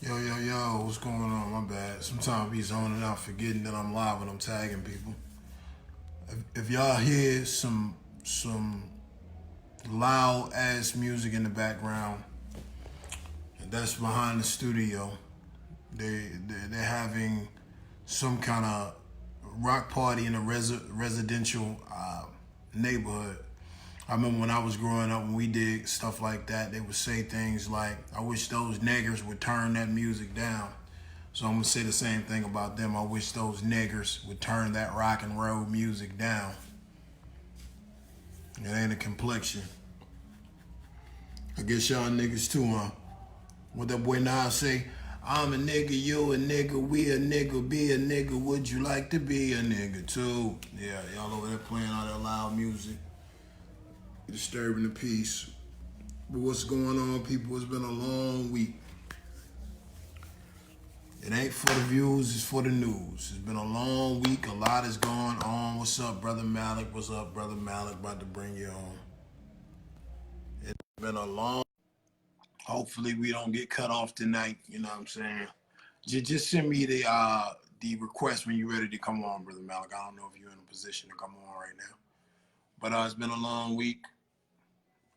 Yo, what's going on? My bad. Sometimes I be zoning out, forgetting that I'm live and I'm tagging people. If y'all hear some loud ass music in the background, that's behind the studio. They're having some kind of rock party in a residential neighborhood. I remember when I was growing up, when we did stuff like that, they would say things like, "I wish those niggers would turn that music down." So I'm gonna say the same thing about them. I wish those niggers would turn that rock and roll music down. It ain't a complexion. I guess y'all niggas too, huh? What that boy Nas say? I'm a nigga, you a nigga, we a nigga, be a nigga. Would you like to be a nigga too? Yeah, y'all over there playing all that loud music, disturbing the peace. But what's going on, people? It's been a long week. It ain't for the views, it's for the news. It's been a long week. A lot is going on. What's up, Brother Malik? What's up, Brother Malik? About to bring you on. It's been a long. Hopefully, we don't get cut off tonight. You know what I'm saying? Just send me the request when you're ready to come on, Brother Malik. I don't know if you're in a position to come on right now. But it's been a long week.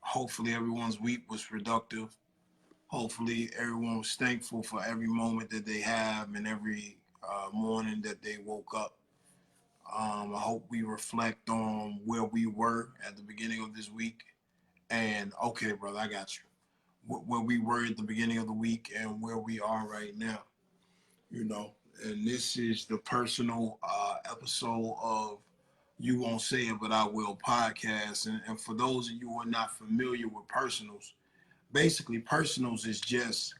Hopefully, everyone's week was productive. Hopefully, everyone was thankful for every moment that they have and every morning that they woke up. I hope we reflect on where we were at the beginning of this week. And okay, brother, I got you. Where we were at the beginning of the week and where we are right now. You know, and this is the personal episode of You Won't Say It, But I Will podcast. And for those of you who are not familiar with personals, basically, personals is just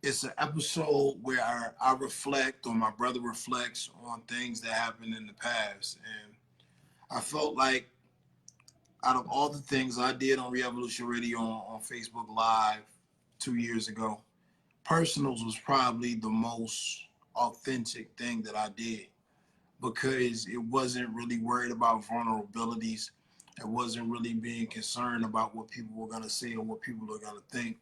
it's an episode where I reflect or my brother reflects on things that happened in the past. And I felt like out of all the things I did on Re-Evolution Radio on Facebook Live 2 years ago, personals was probably the most authentic thing that I did because it wasn't really worried about vulnerabilities. It wasn't really being concerned about what people were going to say or what people are going to think.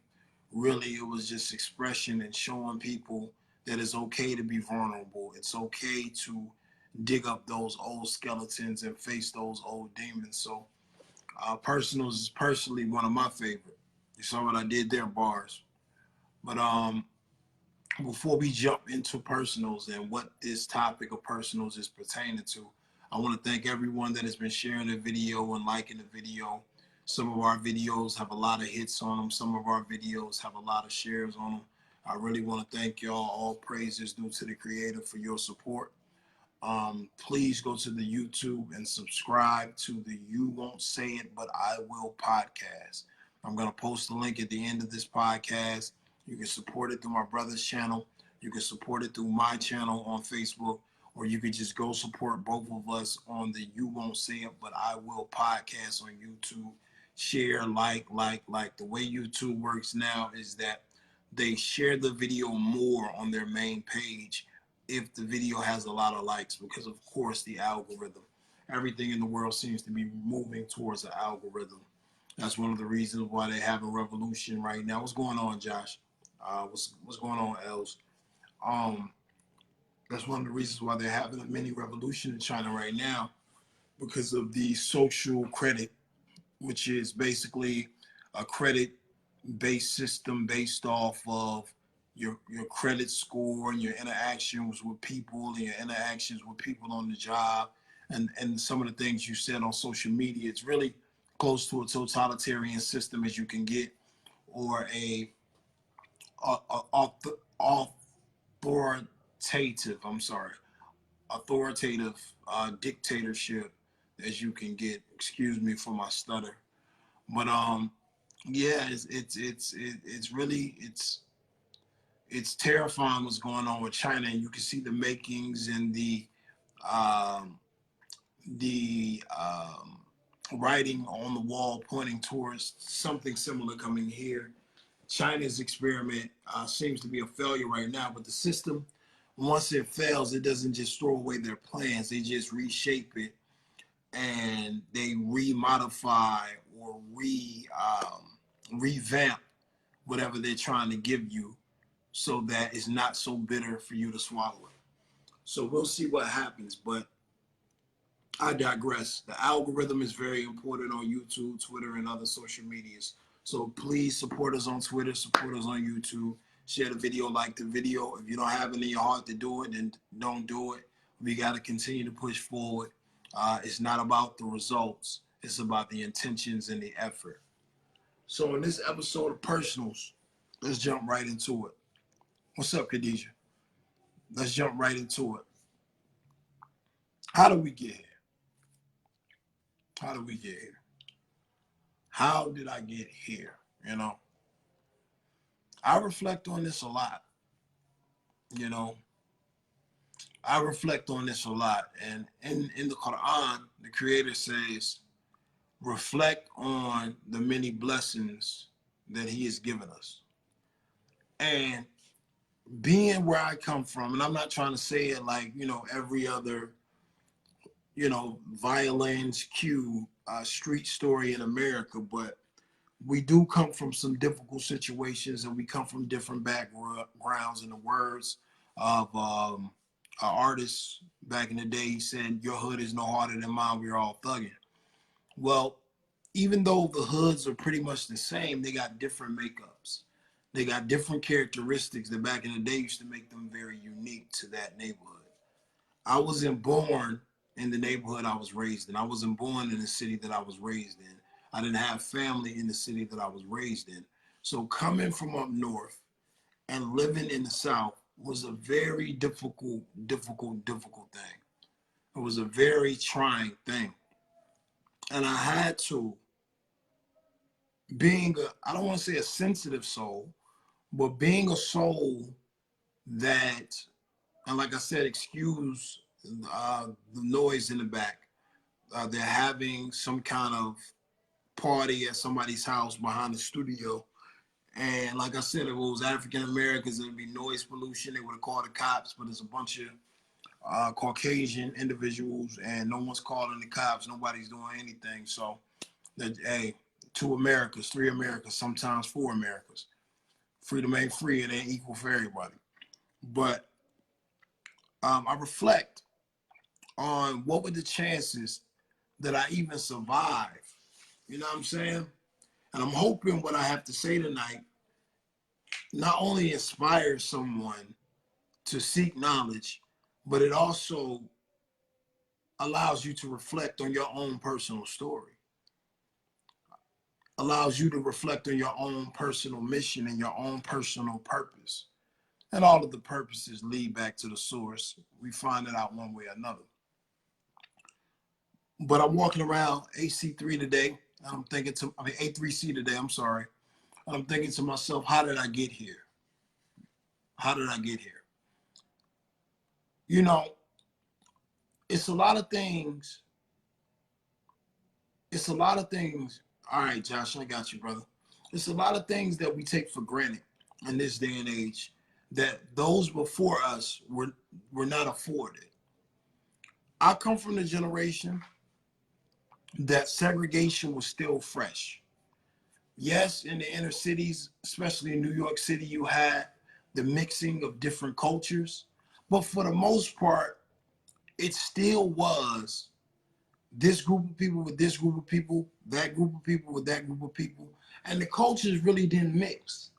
Really, it was just expression and showing people that it's okay to be vulnerable. It's okay to dig up those old skeletons and face those old demons. So personals is personally one of my favorite. You saw what I did there, bars. But before we jump into personals and what this topic of personals is pertaining to, I want to thank everyone that has been sharing the video and liking the video. Some of our videos have a lot of hits on them. Some of our videos have a lot of shares on them. I really want to thank y'all. All praises due to the creator for your support. Please go to the YouTube and subscribe to the You Won't Say It, But I Will podcast. I'm going to post the link at the end of this podcast. You can support it through my brother's channel. You can support it through my channel on Facebook, or you could just go support both of us on the You Won't Say It, But I Will podcast on YouTube. Share, like. The way YouTube works now is that they share the video more on their main page if the video has a lot of likes, because of course the algorithm, everything in the world seems to be moving towards an algorithm. That's one of the reasons why they have a revolution right now. What's going on, Josh? What's going on, Els? Um, that's one of the reasons why they're having a mini revolution in China right now, because of the social credit, which is basically a credit based system based off of your credit score and your interactions with people and your interactions with people on the job and some of the things you said on social media. It's really close to a totalitarian system as you can get, or a authoritative, I'm sorry, authoritative dictatorship as you can get. Excuse me for my stutter. But yeah, it's really it's terrifying what's going on with China, and you can see the makings and um, the writing on the wall pointing towards something similar coming here. China's experiment seems to be a failure right now, but the system, once it fails, it doesn't just throw away their plans; they just reshape it and they remodify or revamp whatever they're trying to give you so that it's not so bitter for you to swallow it. So we'll see what happens, but I digress. The algorithm is very important on YouTube, Twitter, and other social medias. So please support us on Twitter, support us on YouTube, share the video, like the video. If you don't have it in your heart to do it, then don't do it. We got to continue to push forward. It's not about the results. It's about the intentions and the effort. So in this episode of Personals, let's jump right into it. What's up, Khadijah? Let's jump right into it. How do we get here? How do we get here? How did I get here? You know, I reflect on this a lot. You know, I reflect on this a lot. And in the Quran, the Creator says, reflect on the many blessings that He has given us. And being where I come from, and I'm not trying to say it like, you know, every other, you know, violence cue street story in America, but we do come from some difficult situations, and we come from different backgrounds. In the words of an artist back in the day, he said, "Your hood is no harder than mine. We're all thugging." Well, even though the hoods are pretty much the same, they got different makeups. They got different characteristics that back in the day used to make them very unique to that neighborhood. I wasn't born in the neighborhood I was raised in. I wasn't born in the city that I was raised in. I didn't have family in the city that I was raised in. So coming from up north and living in the South was a very difficult thing. It was a very trying thing. And I had to, I don't want to say a sensitive soul, but being a soul that, and like I said, excuse the noise in the back. They're having some kind of party at somebody's house behind the studio. And like I said, if it was African Americans, it'd be noise pollution. They would have called the cops, but it's a bunch of Caucasian individuals, and no one's calling the cops. Nobody's doing anything. So, hey, 2 Americas, 3 Americas, sometimes 4 Americas. Freedom ain't free. It ain't equal for everybody. But I reflect on what were the chances that I even survive. You know what I'm saying? And I'm hoping what I have to say tonight not only inspires someone to seek knowledge, but it also allows you to reflect on your own personal story, allows you to reflect on your own personal mission and your own personal purpose. And all of the purposes lead back to the source. We find it out one way or another. But I'm walking around AC3 today, and I'm thinking A3C today, I'm sorry. And I'm thinking to myself, how did I get here? How did I get here? You know, it's a lot of things. It's a lot of things. All right, Josh, I got you, brother. It's a lot of things that we take for granted in this day and age that those before us were not afforded. I come from the generation that segregation was still fresh. Yes, in the inner cities, especially in New York City, you had the mixing of different cultures. But for the most part, it still was this group of people with this group of people, that group of people with that group of people. And the cultures really didn't mix.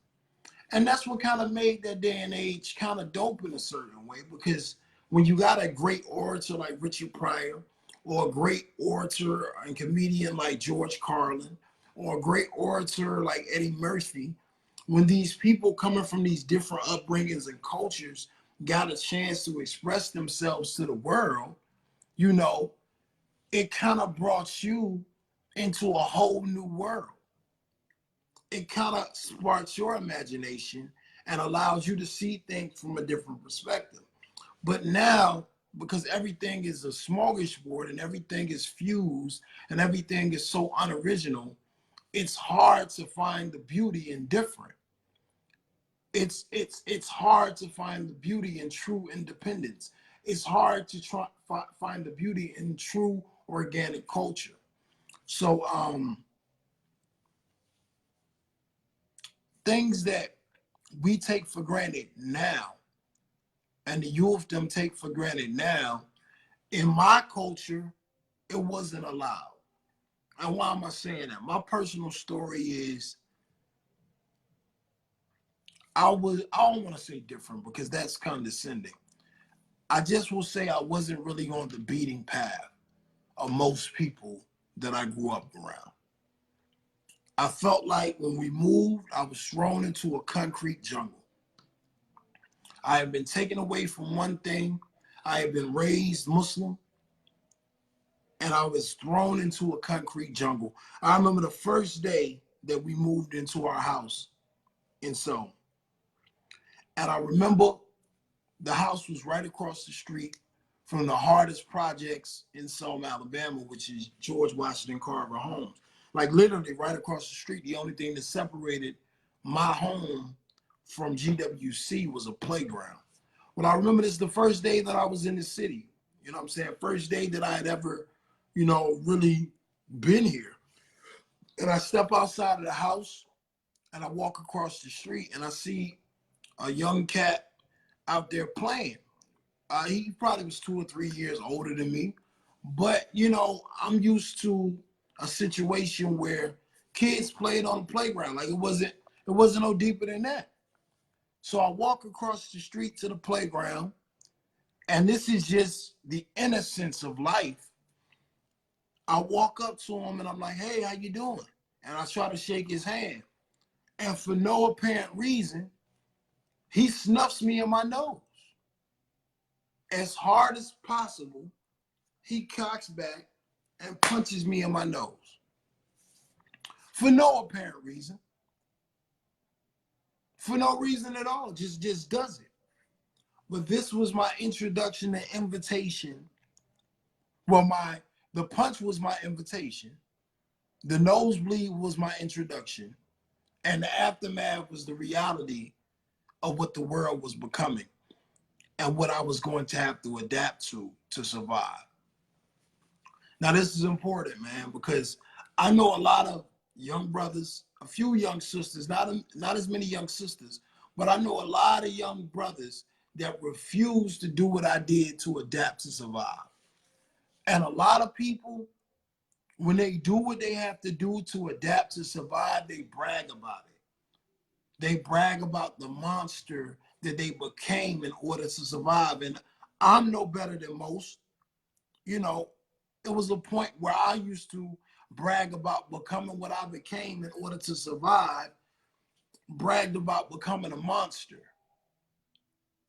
And that's what kind of made that day and age kind of dope in a certain way, because when you got a great orator like Richard Pryor, or a great orator and comedian like George Carlin, or a great orator like Eddie Murphy, when these people coming from these different upbringings and cultures got a chance to express themselves to the world, you know, it kind of brought you into a whole new world. It kind of sparks your imagination and allows you to see things from a different perspective. But now, because everything is a smorgasbord and everything is fused and everything is so unoriginal, it's hard to find the beauty in different. It's hard to find the beauty in true independence. It's hard to find the beauty in true organic culture. So things that we take for granted now and the youth them take for granted now, in my culture, it wasn't allowed. And why am I saying that? My personal story is I don't want to say different because that's condescending. I just will say I wasn't really on the beating path of most people that I grew up around. I felt like when we moved, I was thrown into a concrete jungle. I had been taken away from one thing. I had been raised Muslim, and I was thrown into a concrete jungle. I remember the first day that we moved into our house in Selma. And I remember the house was right across the street from the hardest projects in Selma, Alabama, which is George Washington Carver Homes. Like literally right across the street. The only thing that separated my home from GWC was a playground. Well, I remember this the first day that I was in the city. You know what I'm saying? First day that I had ever, really been here. And I step outside of the house and I walk across the street and I see a young cat out there playing. He probably was 2 or 3 years older than me. But, I'm used to a situation where kids played on the playground. Like it wasn't no deeper than that. So I walk across the street to the playground, and this is just the innocence of life. I walk up to him and I'm like, hey, how you doing? And I try to shake his hand. And for no apparent reason, he snuffs me in my nose. As hard as possible, he cocks back and punches me in my nose. For no apparent reason. For no reason at all, just does it. But this was my introduction to invitation. Well, the punch was my invitation. The nosebleed was my introduction. And the aftermath was the reality of what the world was becoming and what I was going to have to adapt to survive. Now, this is important, man, because I know a lot of young brothers, a few young sisters, not as many young sisters, but I know a lot of young brothers that refuse to do what I did to adapt to survive. And a lot of people, when they do what they have to do to adapt to survive, they brag about it. They brag about the monster that they became in order to survive. And I'm no better than most. It was a point where I used to brag about becoming what I became in order to survive, bragged about becoming a monster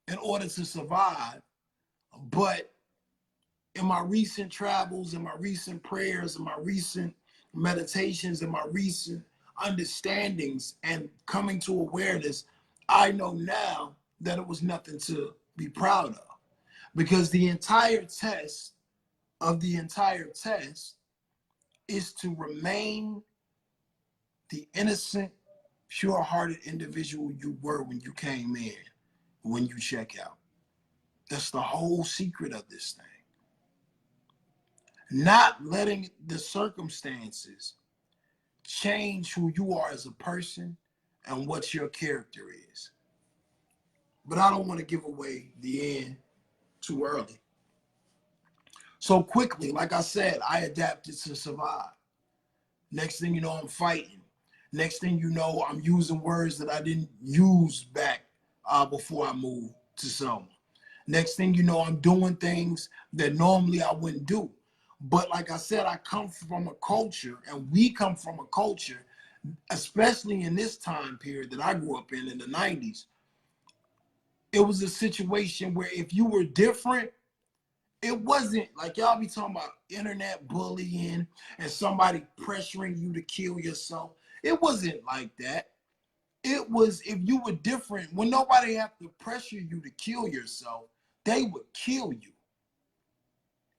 in order to survive. But in my recent travels, in my recent prayers, in my recent meditations, in my recent understandings and coming to awareness, I know now that it was nothing to be proud of. Because the entire test is to remain the innocent, pure-hearted individual you were when you came in, when you check out. That's the whole secret of this thing. Not letting the circumstances change who you are as a person and what your character is. But I don't want to give away the end too early. So quickly, like I said, I adapted to survive. Next thing you know, I'm fighting. Next thing you know, I'm using words that I didn't use back before I moved to Selma. Next thing you know, I'm doing things that normally I wouldn't do. But like I said, I come from a culture, and we come from a culture, especially in this time period that I grew up in the 90s. It was a situation where if you were different, it wasn't like y'all be talking about internet bullying and somebody pressuring you to kill yourself. It wasn't like that. It was if you were different, when nobody had to pressure you to kill yourself, they would kill you.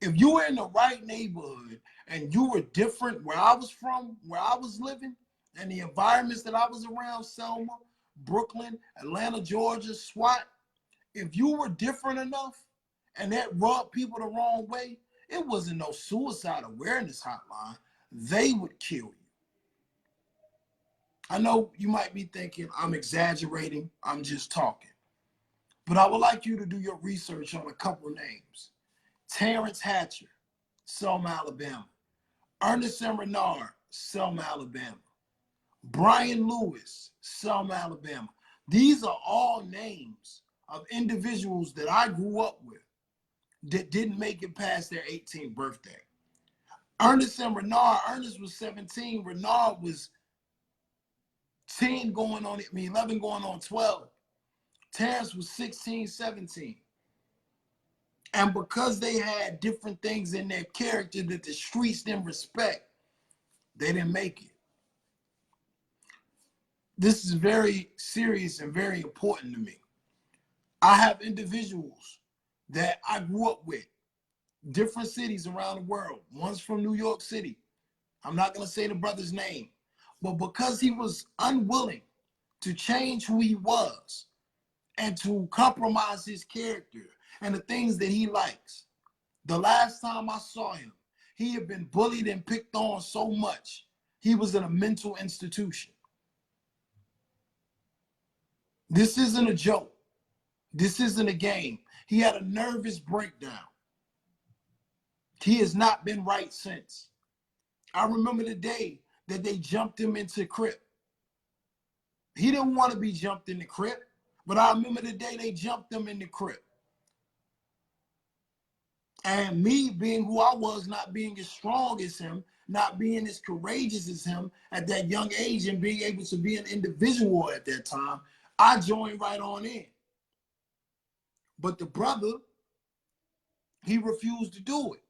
If you were in the right neighborhood and you were different where I was from, where I was living, and the environments that I was around, Selma, Brooklyn, Atlanta, Georgia, SWAT, if you were different enough and that rubbed people the wrong way, it wasn't no suicide awareness hotline. They would kill you. I know you might be thinking I'm exaggerating, I'm just talking. But I would like you to do your research on a couple of names. Terrence Hatcher, Selma, Alabama. Ernest and Renard, Selma, Alabama. Brian Lewis, Selma, Alabama. These are all names of individuals that I grew up with that didn't make it past their 18th birthday. Ernest and Renard, Ernest was 17, Renard was 10 going on, 11 going on 12. Terrence was 16, 17. And because they had different things in their character that the streets didn't respect, they didn't make it. This is very serious and very important to me. I have individuals that I grew up with, different cities around the world. One's from New York City. I'm not going to say the brother's name, but because he was unwilling to change who he was and to compromise his character and the things that he likes. The last time I saw him, he had been bullied and picked on so much, he was in a mental institution. This isn't a joke. This isn't a game. He had a nervous breakdown. He has not been right since. I remember the day that they jumped him into Crip. He didn't want to be jumped in the Crip, but I remember the day they jumped him in the Crip. And me being who I was, not being as strong as him, not being as courageous as him at that young age and being able to be an individual at that time, I joined right on in. But the brother, he refused to do it.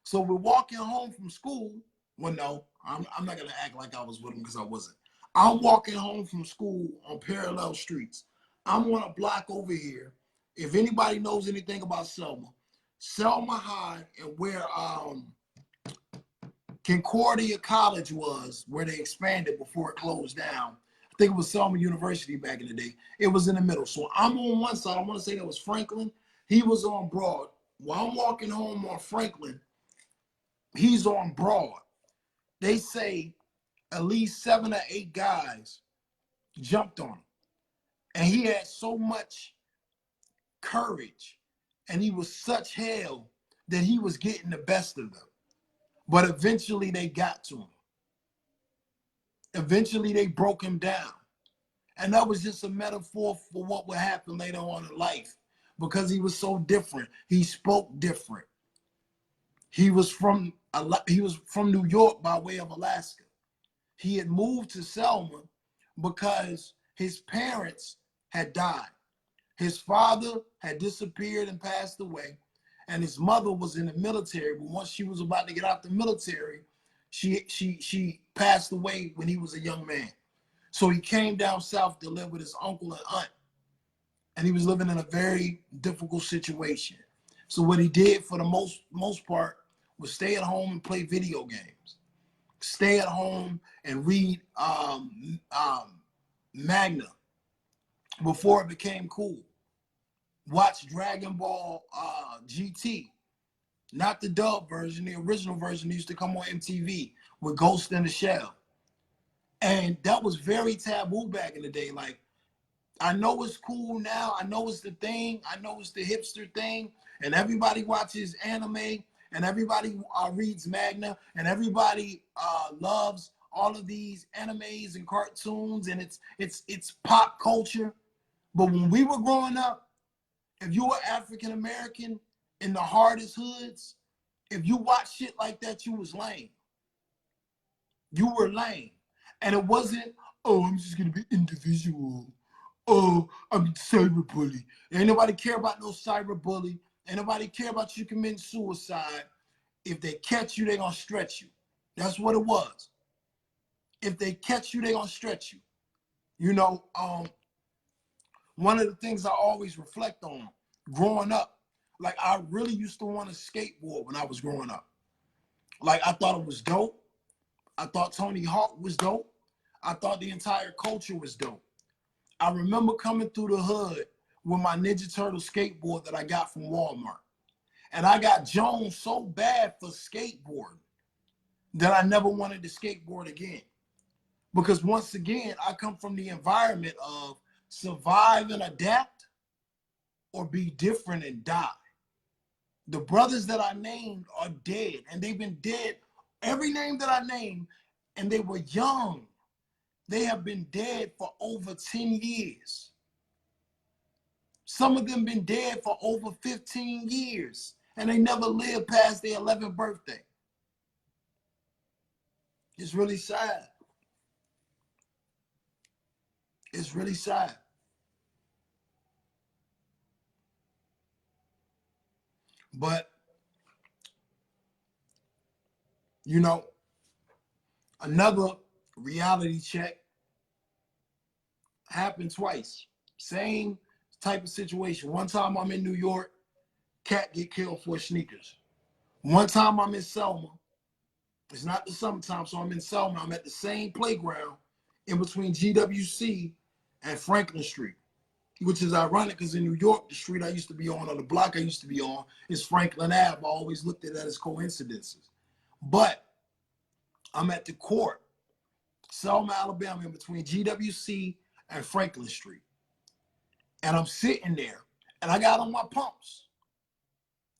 So we're walking home from school. Well, no, I'm not going to act like I was with him because I wasn't. I'm walking home from school on parallel streets. I'm on a block over here. If anybody knows anything about Selma High and where Concordia College was, where they expanded before it closed down. I think it was Selma University back in the day. It was in the middle. So I'm on one side. I want to say that was Franklin. He was on Broad. While I'm walking home on Franklin, he's on Broad. They say at least 7 or 8 guys jumped on him. And he had so much courage and he was such hell that he was getting the best of them. But eventually they got to him. Eventually they broke him down. And that was just a metaphor for what would happen later on in life. Because he was so different. He spoke different. He was from New York by way of Alaska. He had moved to Selma because his parents had died. His father had disappeared and passed away, and his mother was in the military. But once she was about to get out the military, she passed away when he was a young man. So he came down south to live with his uncle and aunt, and he was living in a very difficult situation. So what he did for the most part was stay at home and play video games. Stay at home and read Magna before it became cool. Watch Dragon Ball GT, not the dub version, the original version used to come on MTV with Ghost in the Shell. And that was very taboo back in the day. Like, I know it's cool now. I know it's the thing. I know it's the hipster thing. And everybody watches anime and everybody reads Magna and everybody loves all of these animes and cartoons and it's pop culture. But when we were growing up, if you were African American in the hardest hoods, if you watch shit like that, you was lame. You were lame. And it wasn't, oh, I'm just gonna be individual. Oh, I'm cyberbully. Ain't nobody care about no cyberbully. Ain't nobody care about you committing suicide. If they catch you, they gonna stretch you. That's what it was. If they catch you, they gonna stretch you. You know, one of the things I always reflect on growing up, like I really used to want to skateboard when I was growing up. Like I thought it was dope. I thought Tony Hawk was dope. I thought the entire culture was dope. I remember coming through the hood with my Ninja Turtle skateboard that I got from Walmart. And I got Jones so bad for skateboarding that I never wanted to skateboard again. Because once again, I come from the environment of survive and adapt or be different and die. The brothers that I named are dead, and they've been dead. Every name that I named, and they were young. They have been dead for over 10 years. Some of them been dead for over 15 years, and they never lived past their 11th birthday. It's really sad. It's really sad. But, you know, another reality check happened twice. Same type of situation. One time I'm in New York, cat get killed for sneakers. One time I'm in Selma. It's not the summertime, so I'm in Selma. I'm at the same playground in between GWC and Franklin Street, which is ironic because in New York, the street I used to be on, or the block I used to be on, is Franklin Ave. I always looked at that as coincidences. But I'm at the court, Selma, Alabama, in between GWC and Franklin Street. And I'm sitting there, and I got on my pumps.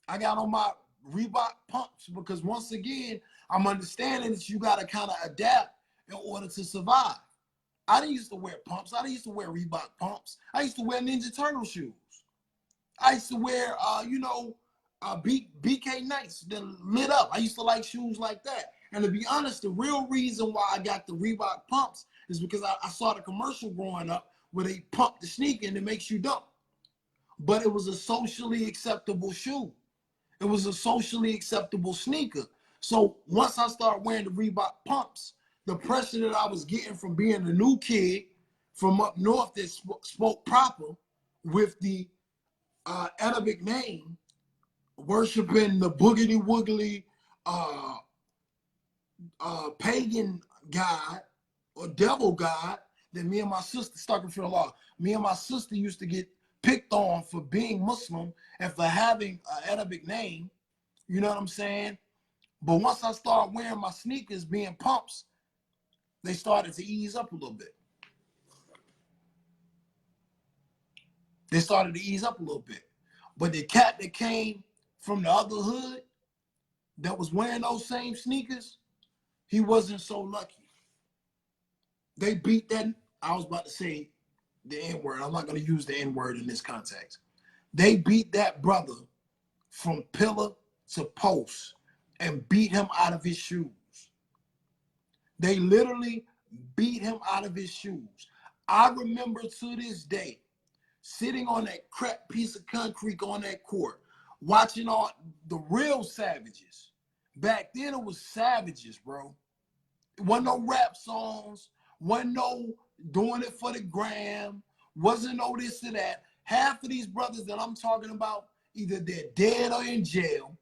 I got on my Reebok pumps because once again, I'm understanding that you got to kind of adapt in order to survive. I didn't used to wear pumps. I didn't used to wear Reebok pumps. I used to wear Ninja Turtle shoes. I used to wear, BK Knights that lit up. I used to like shoes like that. And to be honest, the real reason why I got the Reebok pumps is because I saw the commercial growing up where they pump the sneaker and it makes you dump. But it was a socially acceptable shoe. It was a socially acceptable sneaker. So once I started wearing the Reebok pumps, the pressure that I was getting from being a new kid from up north that spoke proper with the Arabic name, worshiping the boogity woogly pagan god or devil god that me and my sister, Astaghfirullah, me and my sister used to get picked on for being Muslim and for having an Arabic name, you know what I'm saying? But once I started wearing my sneakers being pumps, they started to ease up a little bit. They started to ease up a little bit. But the cat that came from the other hood that was wearing those same sneakers, he wasn't so lucky. They beat that, I was about to say the N-word. I'm not going to use the N-word in this context. They beat that brother from pillar to post and beat him out of his shoes. They literally beat him out of his shoes. I remember to this day sitting on that crap piece of concrete on that court, watching all the real savages. Back then it was savages, bro. It wasn't no rap songs, wasn't no doing it for the gram, wasn't no this or that. Half of these brothers that I'm talking about, either they're dead or in jail,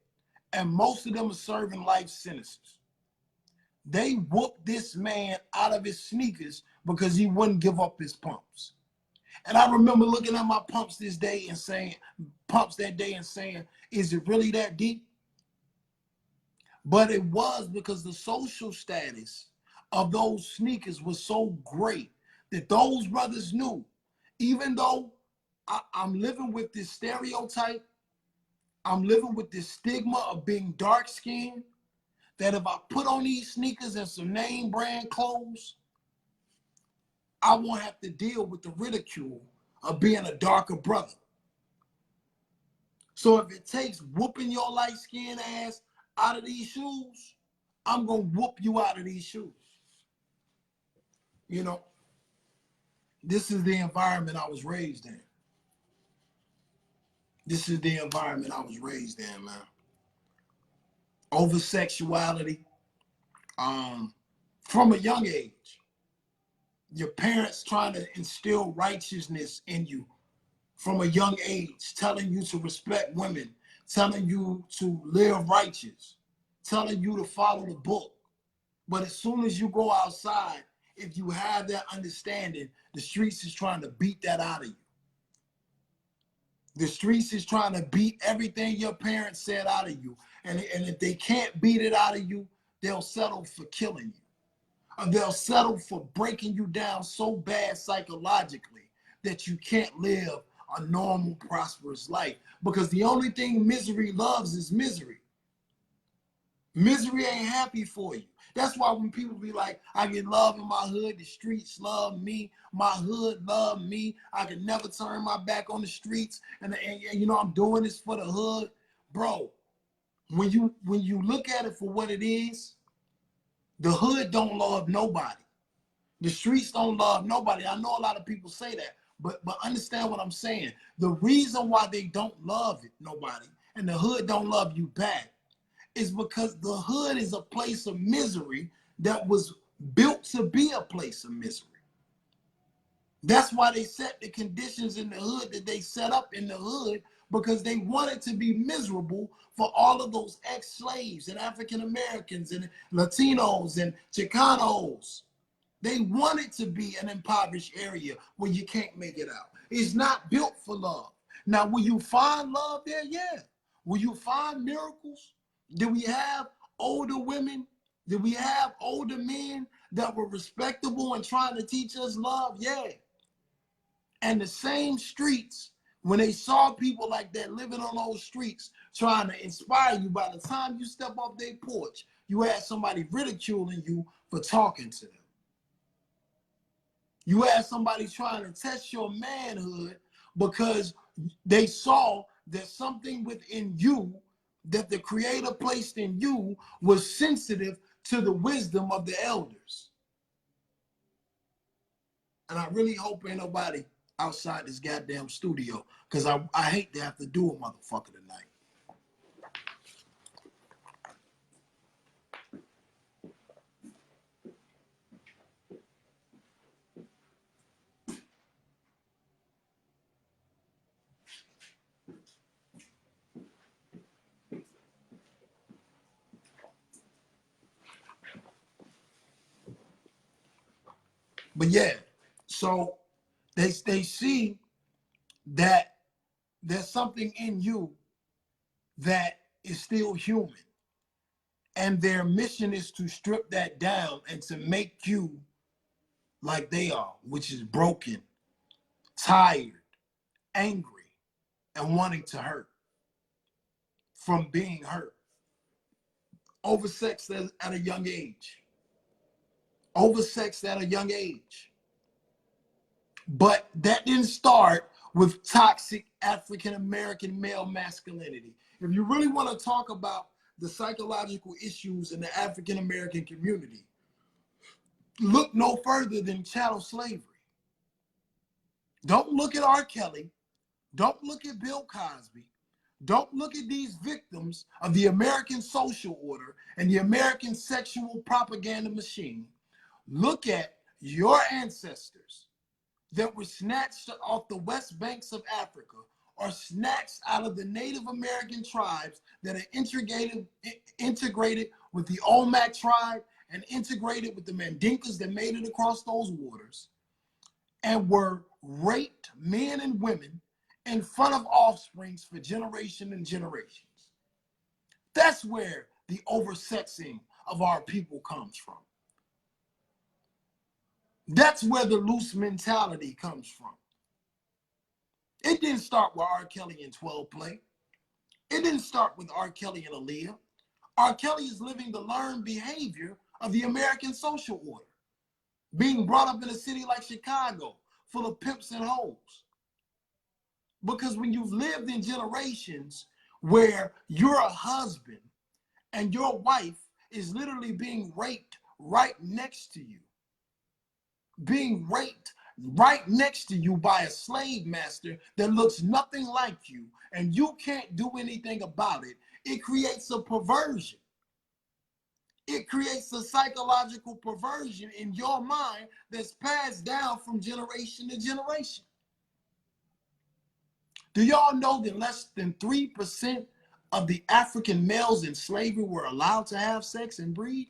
and most of them are serving life sentences. They whooped this man out of his sneakers because he wouldn't give up his pumps. And I remember looking at my pumps that day and saying, is it really that deep? But it was because the social status of those sneakers was so great that those brothers knew, even though I'm living with this stereotype, I'm living with this stigma of being dark skinned, that if I put on these sneakers and some name brand clothes, I won't have to deal with the ridicule of being a darker brother. So if it takes whooping your light skinned ass out of these shoes, I'm going to whoop you out of these shoes. You know, this is the environment I was raised in. This is the environment I was raised in, man. Over sexuality, from a young age. Your parents trying to instill righteousness in you from a young age, telling you to respect women, telling you to live righteous, telling you to follow the book. But as soon as you go outside, if you have that understanding, the streets is trying to beat that out of you. The streets is trying to beat everything your parents said out of you. And if they can't beat it out of you, they'll settle for killing you. They'll settle for breaking you down so bad psychologically that you can't live a normal, prosperous life. Because the only thing misery loves is misery. Misery ain't happy for you. That's why when people be like, I get love in my hood, the streets love me, my hood love me, I can never turn my back on the streets, and you know, I'm doing this for the hood. Bro, when you look at it for what it is, the hood don't love nobody. The streets don't love nobody. I know a lot of people say that, but understand what I'm saying. The reason why they don't love it, nobody, and the hood don't love you back, is because the hood is a place of misery that was built to be a place of misery. That's why they set the conditions in the hood that they set up in the hood, because they wanted to be miserable for all of those ex-slaves and African Americans and Latinos and Chicanos. They want it to be an impoverished area where you can't make it out. It's not built for love. Now, will you find love there? Yeah. Will you find miracles? Did we have older women? Did we have older men that were respectable and trying to teach us love? Yeah. And the same streets, when they saw people like that living on those streets trying to inspire you, by the time you step off their porch, you had somebody ridiculing you for talking to them. You had somebody trying to test your manhood because they saw that something within you that the Creator placed in you was sensitive to the wisdom of the elders. And I really hope ain't nobody outside this goddamn studio, because I hate to have to do a motherfucker tonight. But yeah, so they see that there's something in you that is still human. And their mission is to strip that down and to make you like they are, which is broken, tired, angry, and wanting to hurt from being hurt. Oversexed at a young age. Oversexed at a young age. But that didn't start with toxic African-American male masculinity. If you really want to talk about the psychological issues in the African-American community, look no further than chattel slavery. Don't look at R. Kelly. Don't look at Bill Cosby. Don't look at these victims of the American social order and the American sexual propaganda machine. Look at your ancestors that were snatched off the west banks of Africa, or snatched out of the Native American tribes that are integrated with the Olmec tribe and integrated with the Mandinkas that made it across those waters, and were raped, men and women, in front of offsprings for generation and generations. That's where the oversexing of our people comes from. That's where the loose mentality comes from. It didn't start with R. Kelly and 12 Play. It didn't start with R. Kelly and Aaliyah. R. Kelly is living the learned behavior of the American social order, being brought up in a city like Chicago, full of pimps and hoes. Because when you've lived in generations where you're a husband and your wife is literally being raped right next to you, being raped right next to you by a slave master that looks nothing like you, and you can't do anything about it, it creates a perversion. It creates a psychological perversion in your mind that's passed down from generation to generation. Do y'all know that less than 3% of the African males in slavery were allowed to have sex and breed?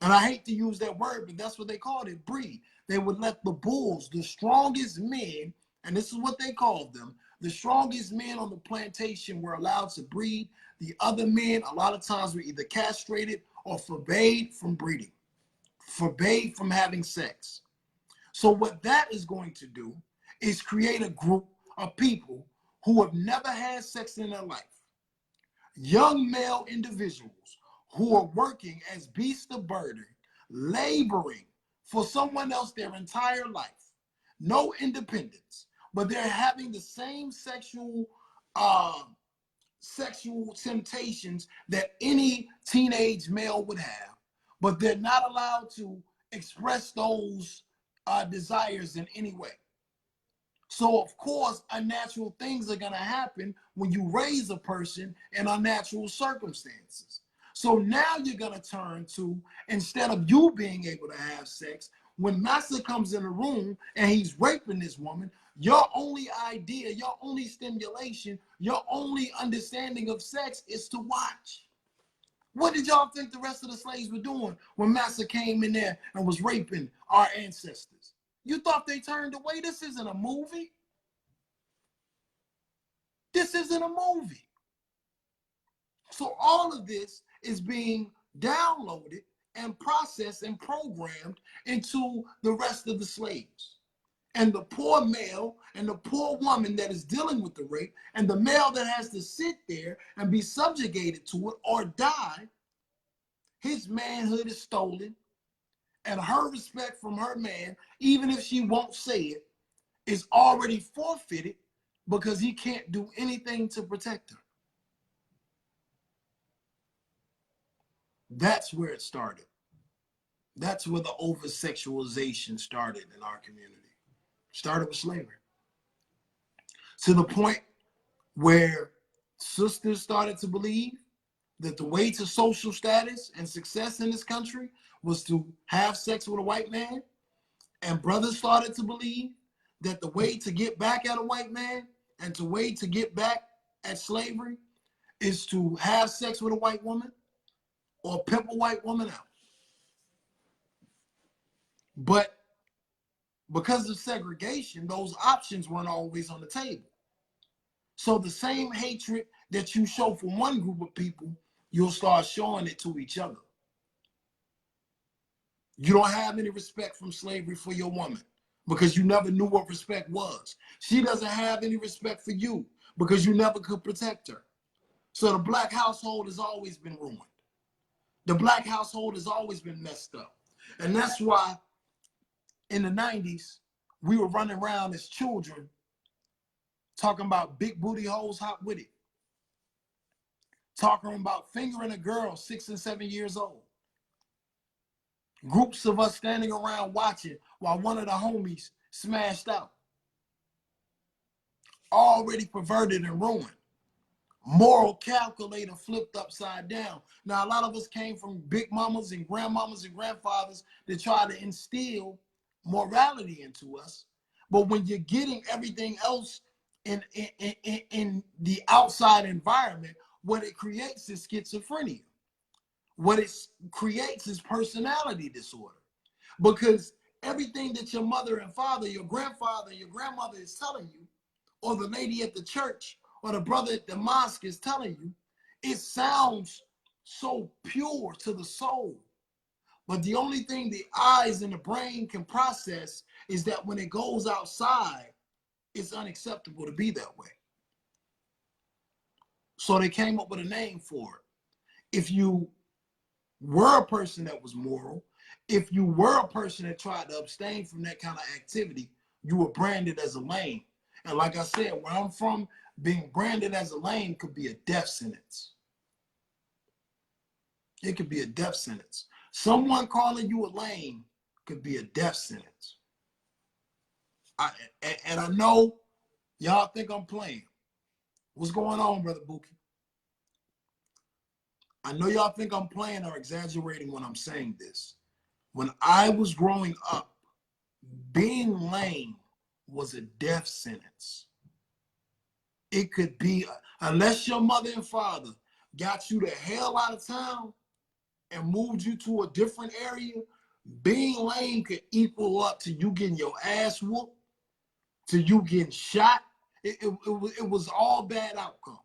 And I hate to use that word, but that's what they called it, breed. They would let the bulls, the strongest men, and this is what they called them, the strongest men on the plantation were allowed to breed. The other men, a lot of times, were either castrated or forbade from breeding. forbade from having sex. So what that is going to do is create a group of people who have never had sex in their life. Young male individuals who are working as beasts of burden, laboring for someone else their entire life. No independence, but they're having the same sexual temptations that any teenage male would have, but they're not allowed to express those desires in any way. So of course, unnatural things are going to happen when you raise a person in unnatural circumstances. So now you're going to turn to, instead of you being able to have sex, when Massa comes in the room and he's raping this woman, your only idea, your only stimulation, your only understanding of sex is to watch. What did y'all think the rest of the slaves were doing when Massa came in there and was raping our ancestors? You thought they turned away? This isn't a movie. This isn't a movie. So all of this is being downloaded and processed and programmed into the rest of the slaves. And the poor male and the poor woman that is dealing with the rape and the male that has to sit there and be subjugated to it or die, his manhood is stolen, and her respect from her man, even if she won't say it, is already forfeited because he can't do anything to protect her. That's where it started. That's where the over-sexualization started in our community. Started with slavery. To the point where sisters started to believe that the way to social status and success in this country was to have sex with a white man, and brothers started to believe that the way to get back at a white man and the way to get back at slavery is to have sex with a white woman or pimp a white woman out. But because of segregation, those options weren't always on the table. So the same hatred that you show for one group of people, you'll start showing it to each other. You don't have any respect from slavery for your woman because you never knew what respect was. She doesn't have any respect for you because you never could protect her. So the black household has always been ruined. The black household has always been messed up. And that's why in the 90s, we were running around as children talking about big booty hoes hot with it. Talking about fingering a girl 6 and 7 years old. Groups of us standing around watching while one of the homies smashed out. Already perverted and ruined. Moral calculator flipped upside down. Now, a lot of us came from big mamas and grandmamas and grandfathers that try to instill morality into us. But when you're getting everything else in the outside environment, what it creates is schizophrenia. What it creates is personality disorder. Because everything that your mother and father, your grandfather, your grandmother is telling you, or the lady at the church, or the brother at the mosque is telling you, it sounds so pure to the soul. But the only thing the eyes and the brain can process is that when it goes outside, it's unacceptable to be that way. So they came up with a name for it. If you were a person that was moral, if you were a person that tried to abstain from that kind of activity, you were branded as a lame. And like I said, where I'm from, being branded as a lame could be a death sentence. It could be a death sentence. Someone calling you a lame could be a death sentence. And I know y'all think I'm playing. What's going on, Brother Buki? I know y'all think I'm playing or exaggerating when I'm saying this. When I was growing up, being lame was a death sentence. It could be, unless your mother and father got you the hell out of town and moved you to a different area, being lame could equal up to you getting your ass whooped, to you getting shot. It was all bad outcomes.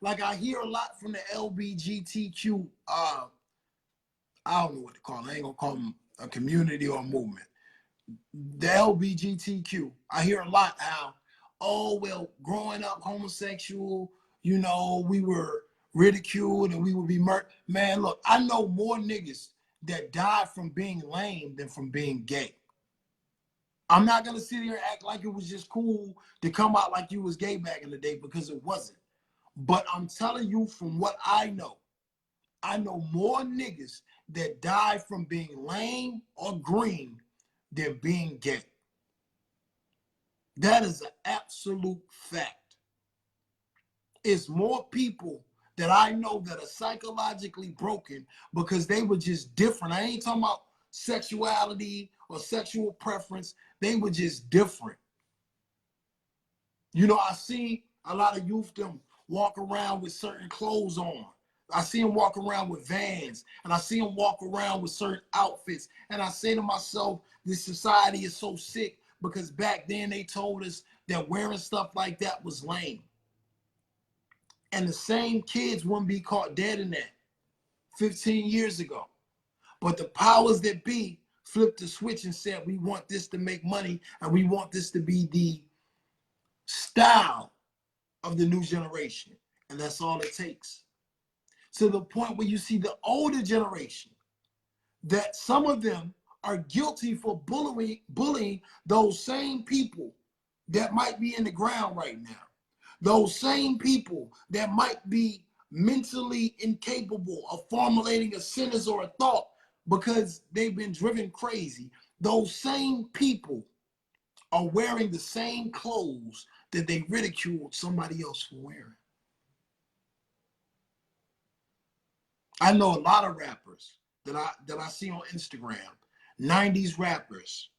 Like I hear a lot from the LBGTQ, I don't know what to call them. I ain't gonna call them a community or a movement. The LBGTQ, I hear a lot how, oh, well, growing up homosexual, you know, we were ridiculed and we would be murdered. Man, look, I know more niggas that died from being lame than from being gay. I'm not gonna sit here and act like it was just cool to come out like you was gay back in the day, because it wasn't. But I'm telling you from what I know more niggas that die from being lame or green than being gay. That is an absolute fact. It's more people that I know that are psychologically broken because they were just different. I ain't talking about sexuality or sexual preference. They were just different. You know, I see a lot of youth them walk around with certain clothes on. I see them walk around with Vans, and I see them walk around with certain outfits. And I say to myself, this society is so sick because back then they told us that wearing stuff like that was lame. And the same kids wouldn't be caught dead in that 15 years ago. But the powers that be flipped the switch and said, we want this to make money, and we want this to be the style of the new generation. And that's all it takes. To the point where you see the older generation, that some of them are guilty for bullying those same people that might be in the ground right now. Those same people that might be mentally incapable of formulating a sentence or a thought because they've been driven crazy. Those same people are wearing the same clothes that they ridiculed somebody else for wearing. I know a lot of rappers that I see on Instagram, 90s rappers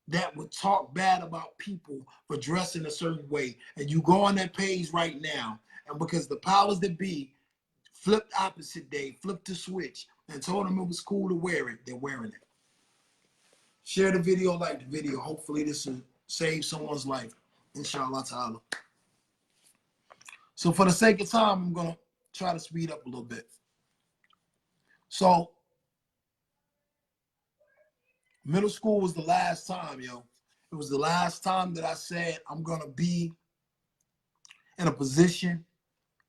that would talk bad about people for dressing a certain way. And you go on that page right now, and because the powers that be flipped opposite day, flipped the switch, and told them it was cool to wear it, they're wearing it. Share the video, like the video. Hopefully this will save someone's life. Inshallah ta'ala. So for the sake of time, I'm going to try to speed up a little bit. So middle school was the last time, yo. It was the last time that I said I'm going to be in a position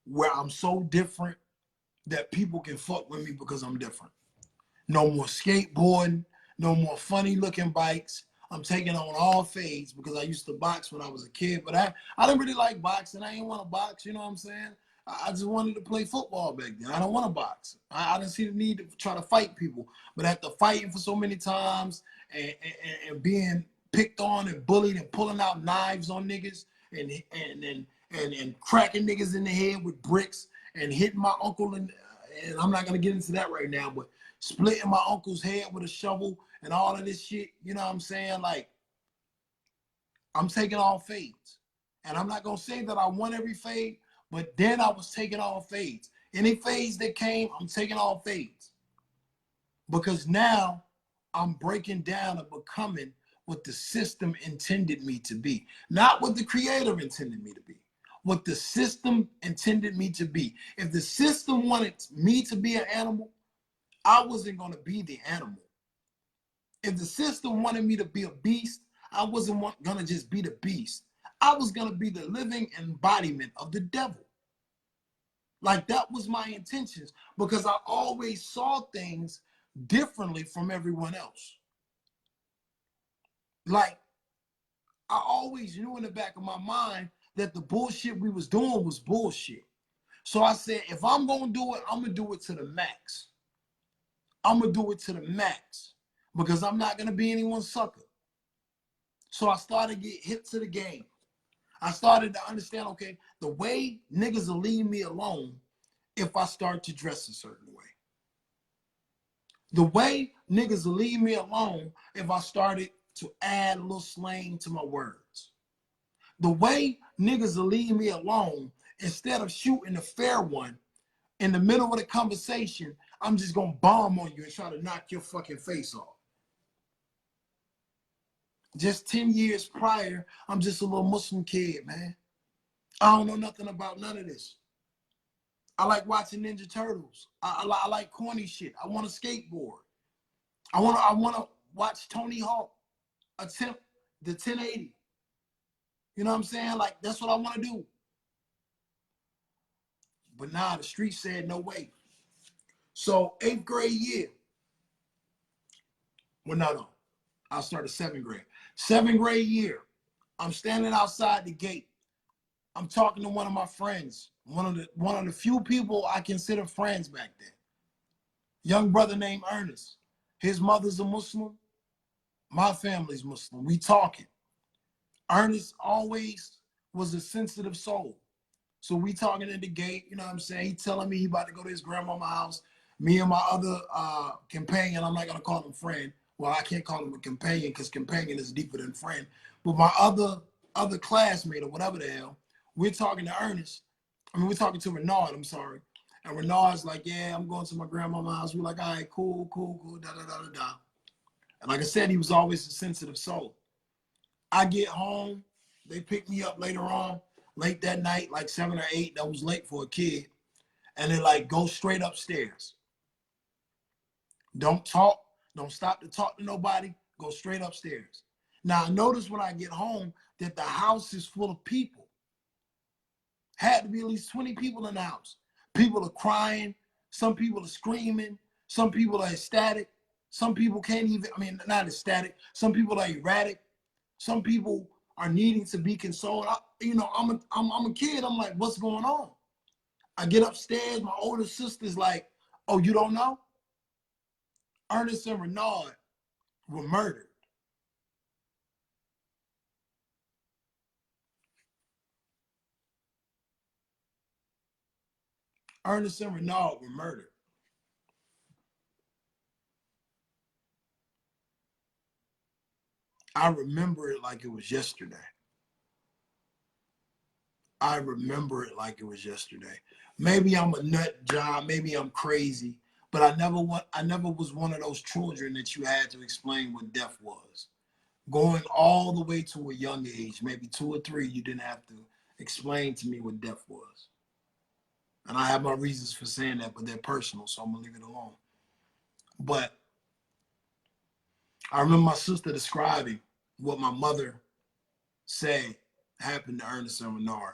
where I'm so different that people can fuck with me because I'm different. No more skateboarding, no more funny looking bikes. I'm taking on all fades because I used to box when I was a kid, but I didn't really like boxing. I didn't want to box, you know what I'm saying? I just wanted to play football back then. I don't want to box. I didn't see the need to try to fight people. But after fighting for so many times and being picked on and bullied and pulling out knives on niggas and cracking niggas in the head with bricks and hitting my uncle, and I'm not going to get into that right now, but splitting my uncle's head with a shovel and all of this shit, you know what I'm saying? Like, I'm taking all fades. And I'm not going to say that I won every fade, but then I was taking all fades. Any fades that came, I'm taking all fades. Because now I'm breaking down and becoming what the system intended me to be. Not what the creator intended me to be. What the system intended me to be. If the system wanted me to be an animal, I wasn't going to be the animal. If the system wanted me to be a beast, I wasn't going to just be the beast. I was going to be the living embodiment of the devil. Like, that was my intentions, because I always saw things differently from everyone else. Like, I always knew in the back of my mind that the bullshit we was doing was bullshit. So I said, if I'm going to do it, I'm going to do it to the max. I'm going to do it to the max, because I'm not going to be anyone's sucker. So I started to get hip to the game. I started to understand, okay, the way niggas will leave me alone if I start to dress a certain way. The way niggas will leave me alone if I started to add a little slang to my words. The way niggas will leave me alone, instead of shooting a fair one, in the middle of the conversation, I'm just gonna bomb on you and try to knock your fucking face off. Just 10 years prior, I'm just a little Muslim kid, man. I don't know nothing about none of this. I like watching Ninja Turtles. I like corny shit. I want a skateboard. I wanna watch Tony Hawk attempt the 1080. You know what I'm saying? Like that's what I want to do. But nah, the street said no way. So 8th grade year. Well, no. I started 7th grade. 7th grade year. I'm standing outside the gate. I'm talking to one of my friends, one of the few people I consider friends back then. Young brother named Ernest. His mother's a Muslim. My family's Muslim. We talking. Ernest always was a sensitive soul. So we talking at the gate, you know what I'm saying? He telling me he about to go to his grandmama's house. Me and my other companion, I'm not gonna call him friend. Well, I can't call him a companion because companion is deeper than friend. But my other classmate or whatever the hell, we're talking to Ernest. I mean, we're talking to Renard, I'm sorry. And Renard's like, yeah, I'm going to my grandmama's house. We're like, all right, cool, da da da da da. And like I said, he was always a sensitive soul. I get home, they pick me up later on, late that night, like 7 or 8. That was late for a kid. And they like, go straight upstairs. Don't talk. Don't stop to talk to nobody. Go straight upstairs. Now, I notice when I get home that the house is full of people. Had to be at least 20 people in the house. People are crying. Some people are screaming. Some people are ecstatic. Some people can't even, I mean, not ecstatic. Some people are erratic. Some people are needing to be consoled. I'm a kid. I'm like, what's going on? I get upstairs. My older sister's like, oh, you don't know? Ernest and Renard were murdered. Ernest and Renard were murdered. I remember it like it was yesterday. I remember it like it was yesterday. Maybe I'm a nut job, maybe I'm crazy, but I never was one of those children that you had to explain what death was. Going all the way to a young age, maybe 2 or 3, you didn't have to explain to me what death was. And I have my reasons for saying that, but they're personal, so I'm gonna leave it alone. But I remember my sister describing what my mother said happened to Ernest and Renard.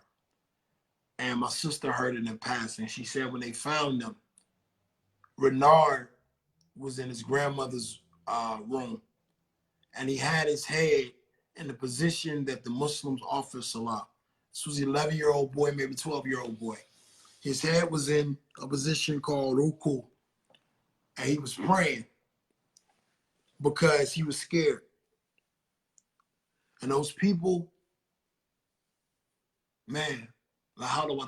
And my sister heard it in passing. She said when they found them, Renard was in his grandmother's room, and he had his head in the position that the Muslims offer Salah. This was an 11-year-old boy, maybe 12-year-old boy. His head was in a position called Ruku, and he was praying because he was scared. And those people, man, la hawla wa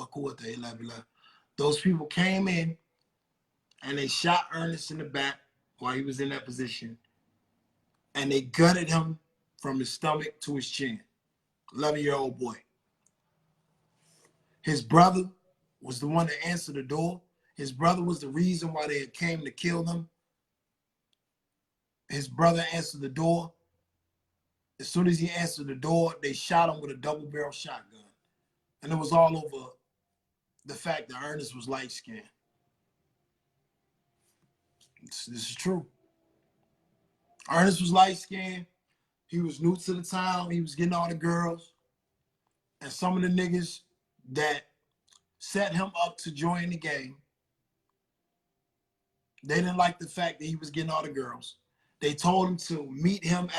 quwwata illa billah. Those people came in and they shot Ernest in the back while he was in that position, and they gutted him from his stomach to his chin. 11-year-old boy. His brother was the one that answered the door. His brother was the reason why they came to kill them. His brother answered the door. As soon as he answered the door, they shot him with a double-barrel shotgun. And it was all over the fact that Ernest was light-skinned. This is true. Ernest was light-skinned. He was new to the town. He was getting all the girls. And some of the niggas that set him up to join the gang, they didn't like the fact that he was getting all the girls. They told him to meet them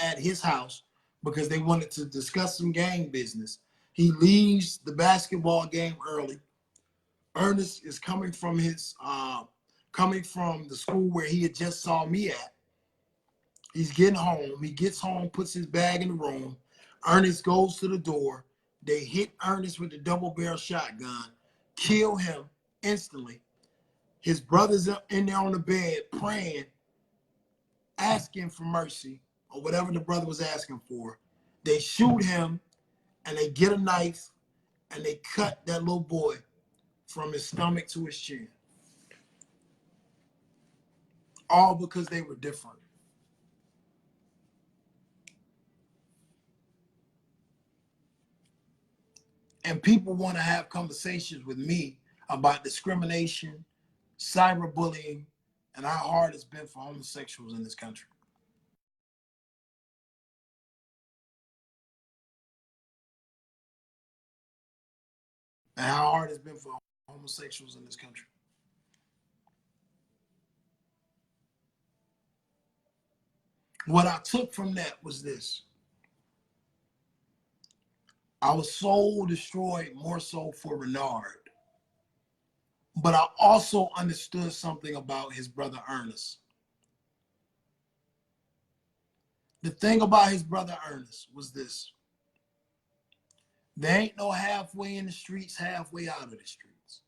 at his house because they wanted to discuss some gang business. He leaves the basketball game early. Ernest is coming from the school where he had just saw me at. He's getting home. He gets home, puts his bag in the room. Ernest goes to the door. They hit Ernest with the double-barrel shotgun, kill him instantly. His brother's in there on the bed praying, asking for mercy, or whatever the brother was asking for. They shoot him, and they get a knife, and they cut that little boy from his stomach to his chin. All because they were different. And people want to have conversations with me about discrimination, cyberbullying, and how hard it's been for homosexuals in this country. And how hard it's been for homosexuals in this country. What I took from that was this. I was so destroyed, more so for Renard. But I also understood something about his brother Ernest. The thing about his brother Ernest was this. There ain't no halfway in the streets, halfway out of the streets.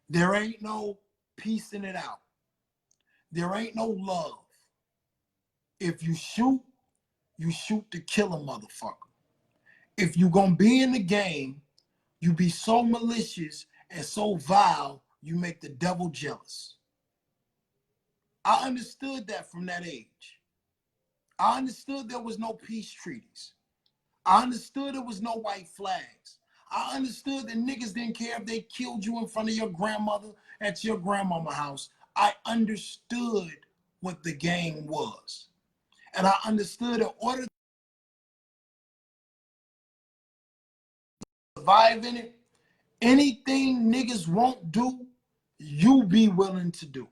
There ain't no piecing it out. There ain't no love. If you shoot to kill a motherfucker. If you gonna be in the game, you be so malicious and so vile, you make the devil jealous. I understood that from that age. I understood there was no peace treaties. I understood there was no white flags. I understood that niggas didn't care if they killed you in front of your grandmother at your grandmama's house. I understood what the game was. And I understood in order to survive in it, anything niggas won't do, you be willing to do.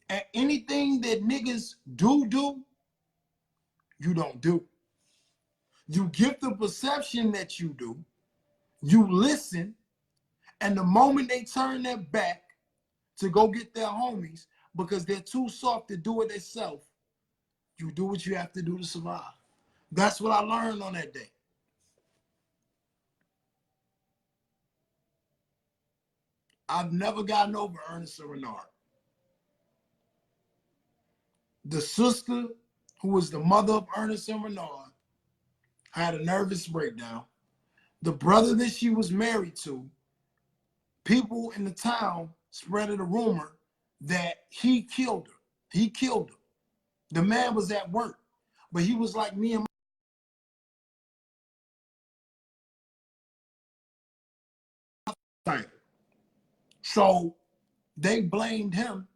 And anything that niggas do, you don't do. You give the perception that you do, you listen, and the moment they turn their back to go get their homies because they're too soft to do it themselves, you do what you have to do to survive. That's what I learned on that day. I've never gotten over Ernest and Renard. The sister, who was the mother of Ernest and Renard, had a nervous breakdown. The brother that she was married to, people in the town spread a rumor that he killed her. He killed her. The man was at work, but he was like me and my. So they blamed him.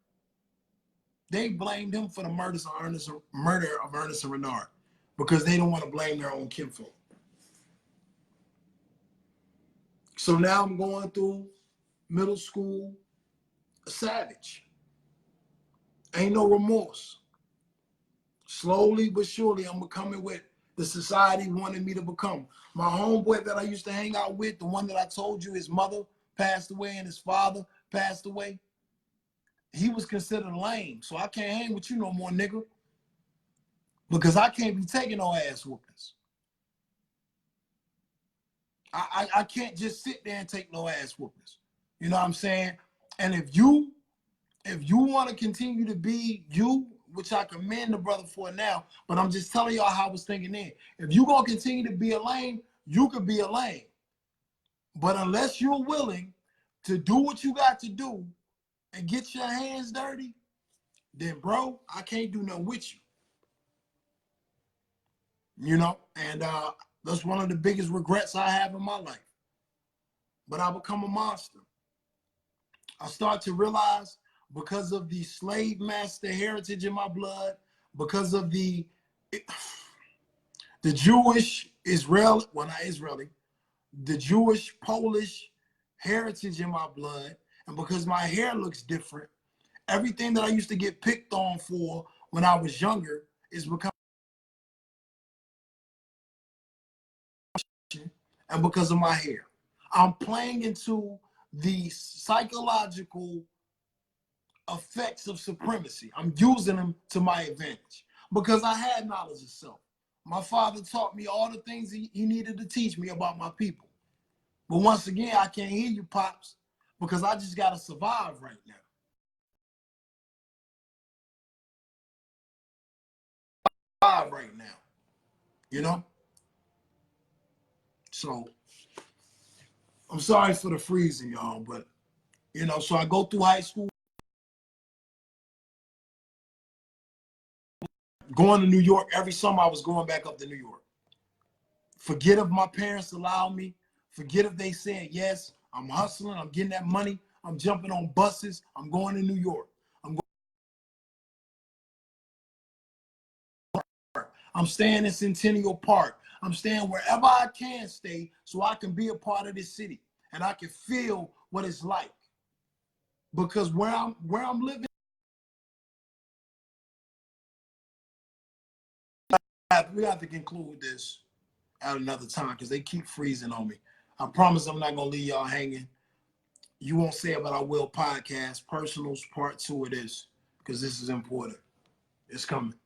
They blamed him for the murder of Ernest and Renard because they don't want to blame their own kinfolk. So now I'm going through middle school, a savage. Ain't no remorse. Slowly but surely, I'm becoming what the society wanted me to become. My homeboy that I used to hang out with, the one that I told you his mother passed away and his father passed away, he was considered lame. So I can't hang with you no more, nigga. Because I can't be taking no ass whoopings. I can't just sit there and take no ass whoopings. You know what I'm saying? And if you want to continue to be you, which I commend the brother for now, but I'm just telling y'all how I was thinking then. If you gonna continue to be a lame, you could be a lame. But unless you're willing to do what you got to do and get your hands dirty, then bro, I can't do nothing with you. You know, and that's one of the biggest regrets I have in my life. But I become a monster. I start to realize because of the slave master heritage in my blood, because of the Jewish Israeli, well not Israeli, the Jewish Polish heritage in my blood, and because my hair looks different, everything that I used to get picked on for when I was younger is becoming, and because of my hair. I'm playing into the psychological effects of supremacy. I'm using them to my advantage because I had knowledge of self. My father taught me all the things he needed to teach me about my people. But once again, I can't hear you, Pops, because I just got to survive right now. Survive right now, you know? So I'm sorry for the freezing, y'all, but, you know, so I go through high school. Going to New York, every summer I was going back up to New York. Forget if my parents allowed me. Forget if they said, yes, I'm hustling, I'm getting that money. I'm jumping on buses. I'm going to New York. I'm staying in Centennial Park. I'm staying wherever I can stay so I can be a part of this city and I can feel what it's like. Because where I'm living, we have to conclude this at another time because they keep freezing on me. I promise I'm not gonna leave y'all hanging. You Won't Say It But I Will podcast, personals part 2 of this, because this is important. It's coming.